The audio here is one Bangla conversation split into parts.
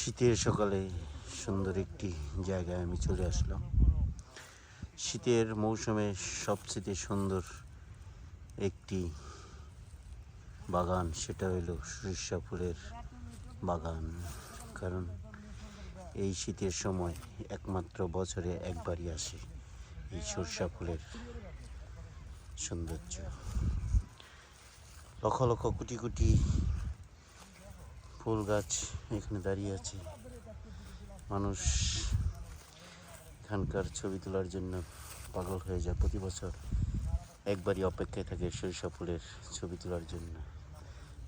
শীতের সকালে সুন্দর একটি জায়গায় আমি চলে আসলাম। শীতের মৌসুমে সবচেয়ে সুন্দর একটি বাগান, সেটা হলো সরিষা ফুলের বাগান। কারণ এই শীতের সময় একমাত্র বছরে একবারই আসে এই সরিষা ফুলের সৌন্দর্য। লক্ষ লক্ষ কোটি কোটি ফুল গাছ এখানে দাঁড়িয়ে আছে। মানুষ এখানকার ছবি তোলার জন্য পাগল হয়ে যায়। প্রতি বছর একবারই অপেক্ষায় থাকে সরিষা ফুলের ছবি তোলার জন্য।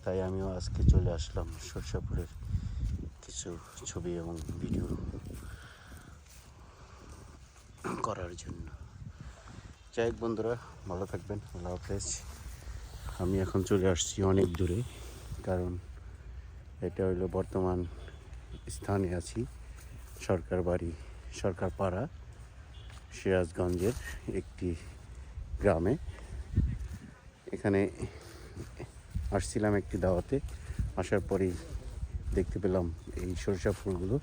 তাই আমিও আজকে চলে আসলাম সরিষা ফুলের কিছু ছবি এবং ভিডিও করার জন্য। যাই হোক বন্ধুরা, ভালো থাকবেন, আল্লাহ হাফেজ। আমি এখন চলে আসছি অনেক দূরে, কারণ এটা হইলো বর্তমান স্থানে আছি সরকার বাড়ি, সরকার পাড়া, সিরাজগঞ্জের একটি গ্রামে। এখানে আসছিলাম একটি দাওয়াতে, আসার পরেই দেখতে পেলাম এই সরিষা ফুলগুলো।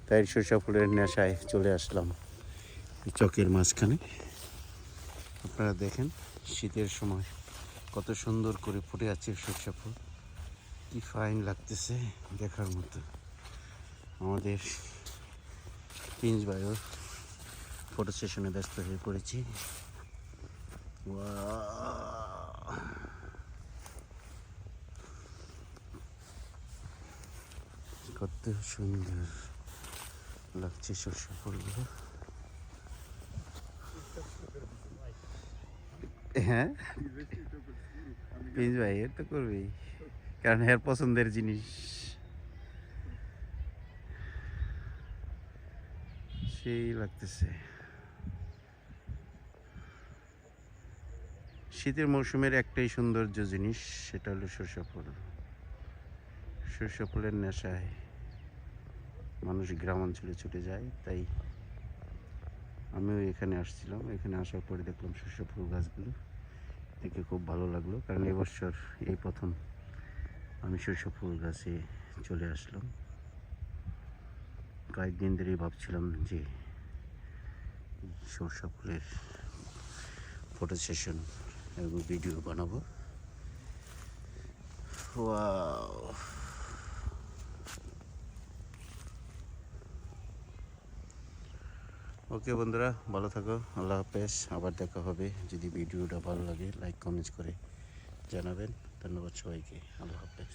তাই সরিষা ফুলের নেশায় চলে আসলাম চকের মাঝখানে। আপনারা দেখেন শীতের সময় কত সুন্দর করে ফুটে আছে সরিষা ফুল, কি ফাইন লাগতেছে দেখার মতো। আমাদের প্রিন্স ভাইও ফটো সেশনে ব্যস্ত হয়ে পড়েছি। কত সুন্দর লাগছে সরিষা ফুলগুলো। হ্যাঁ, প্রিন্স ভাই এর তো করবেই, কারণ এর পছন্দের জিনিস। সেই লাগতেছে। শীতের মৌসুমের একটাই সৌন্দর্য জিনিস, সেটা হলো সরিষা ফুল। সরিষা ফুলের নেশায় মানুষ গ্রাম অঞ্চলে ছুটে যায়। তাই আমিও এখানে আসছিলাম। এখানে আসার পরে দেখলাম সরিষা ফুল গাছগুলো, দেখে খুব ভালো লাগলো। কারণ এবছর এই প্রথম আমি সরিষা ফুল গাছে চলে আসলাম। কয়েকদিন ধরেই ভাবছিলাম যে সরিষা ফুলের ফটো সেশন এবং ভিডিও বানাবো। ওয়াও, ওকে বন্ধুরা, ভালো থাকো, আল্লাহ হাফেজ। আবার দেখা হবে। যদি ভিডিওটা ভালো লাগে লাইক কমেন্টস করে জানাবেন। ধন্যবাদ সবাইকে, আল্লাহ হাফেজ।